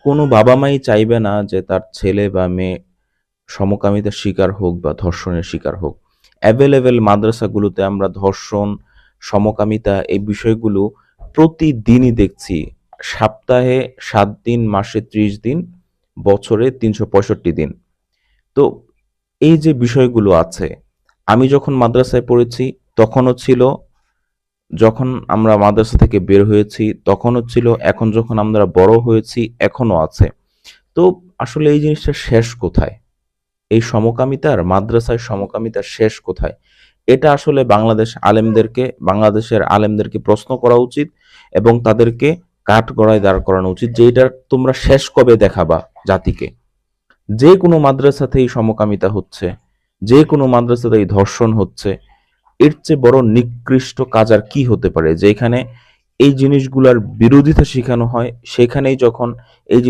কোনো বাবা মাই চাইবে না যে তার ছেলে বা মেয়ে সমকামিতার শিকার হোক বা ধর্ষণের শিকার হোক। অ্যাভেলেবেল মাদ্রাসাগুলোতে আমরা ধর্ষণ, সমকামিতা এই বিষয়গুলো প্রতিদিনই দেখছি। সপ্তাহে ৭ দিন, মাসে ৩০ দিন, বছরে ৩৬৫ দিন। তো এই যে বিষয়গুলো আছে, আমি যখন মাদ্রাসায় পড়েছি তখনও ছিল, যখন আমরা মাদ্রাসা থেকে বের হয়েছি তখনও ছিল, এখন যখন আমরা বড় হয়েছি এখনো আছে। তো আসলে এই জিনিসটা শেষ কোথায়? এই সমকামিতার, মাদ্রাসায় সমকামিতার শেষ কোথায়? এটা আসলে বাংলাদেশের আলেমদেরকে প্রশ্ন করা উচিত এবং তাদেরকে কাঠগড়ায় দাঁড় করানো উচিত যে এটার তোমরা শেষ কবে দেখাবা জাতিকে। যে কোনো মাদ্রাসাতেই সমকামিতা হচ্ছে, যে কোনো মাদ্রাসাতেই ধর্ষণ হচ্ছে, এর চেয়ে বড় নিকৃষ্ট কাজ আর কি হতে পারে? যেখানে এই জিনিসগুলার বিরোধিতা শিখানো হয়, সেখানেই যখন এই